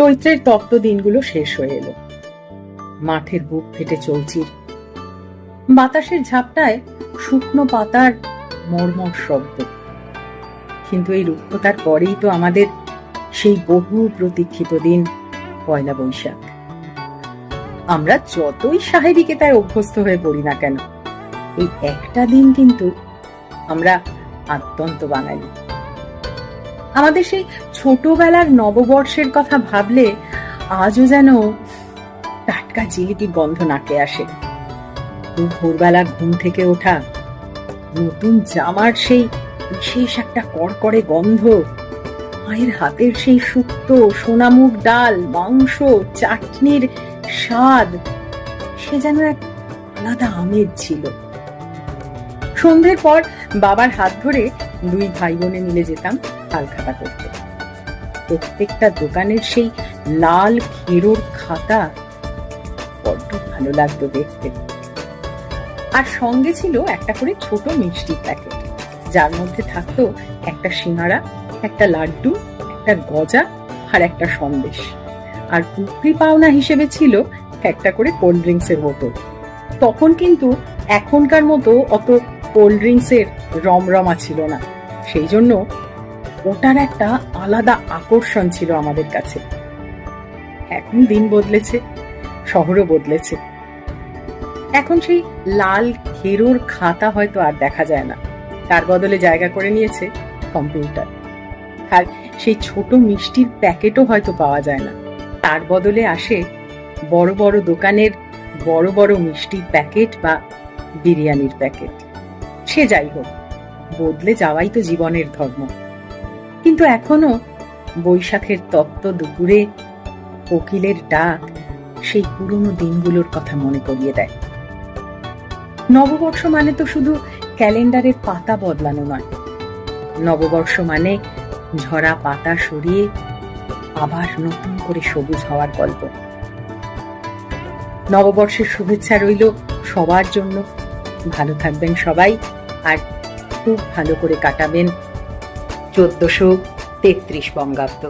চৈত্রের তপ্ত দিনগুলো শেষ হয়ে এলো। মাঠের বুক ফেটে চলছিল। বাতাসের ঝাপটায় শুকনো পাতার মর্মর শব্দ। কিন্তু এই রুক্ষতার পরেই তো আমাদের সেই বহু প্রতীক্ষিত দিন পয়লা বৈশাখ। আমরা যতই সাহেবিকেতায় অভ্যস্ত হয়ে পড়ি না কেন, এই একটা দিন কিন্তু আমরা আদ্যন্ত বাঙালি। আমাদের সেই ছোটবেলার নববর্ষের কথা ভাবলে আজও যেন টাটকা জিলিপির গন্ধ নাকে আসে। ভোরবেলা ঘুম থেকে ওঠা, নতুন জামার সেই বিশেষ একটা কড়কড়ে গন্ধ, মায়ের হাতের সেই শুক্তো, সোনামুগ ডাল, মাংস, চাটনির স্বাদ, সে যেন এক আলাদা আমেজ ছিল। সন্ধ্যের পর বাবার হাত ধরে দুই ভাই বোনে মিলে যেতাম হালখাতা করতে। প্রত্যেকটা দোকানের সেই লাল খেরোর খাতা বড্ড ভালো লাগতো দেখতে। আর সঙ্গে ছিল একটা করে ছোট মিষ্টির প্যাকেট, যার মধ্যে থাকতো একটা সিঙ্গাড়া, একটা লাড্ডু, একটা গজা আর একটা সন্দেশ। আর উপরি পাওনা হিসেবে ছিল একটা করে কোল্ড ড্রিঙ্কসের বোতল। তখন কিন্তু এখনকার মতো অত কোল্ড ড্রিঙ্কসের রমরমা ছিল না, সেই জন্য ওটার একটা আলাদা আকর্ষণ ছিল আমাদের কাছে। এখন দিন বদলেছে, শহরও বদলেছে। এখন সেই লাল খেরোর খাতা হয়তো আর দেখা যায় না, তার বদলে জায়গা করে নিয়েছে কম্পিউটার। আর সেই ছোট মিষ্টির প্যাকেটও হয়তো পাওয়া যায় না, তার বদলে আসে বড় বড় দোকানের বড় বড় মিষ্টির প্যাকেট বা বিরিয়ানির প্যাকেট। সে যাই হোক, বদলে যাওয়াই তো জীবনের ধর্ম। কিন্তু এখনো বৈশাখের তপ্ত দুপুরে কোকিলের ডাক সেই পুরনো দিনগুলোর কথা মনে করিয়ে দেয়। নববর্ষ মানে তো শুধু ক্যালেন্ডারের পাতা বদলানো নয়, নববর্ষ মানে ঝরা পাতা সরিয়ে আবার নতুন করে সবুজ হওয়ার গল্প। নববর্ষের শুভেচ্ছা রইল সবার জন্য। ভালো থাকবেন সবাই, আর খুব ভালো করে কাটাবেন 1433 বঙ্গাব্দ।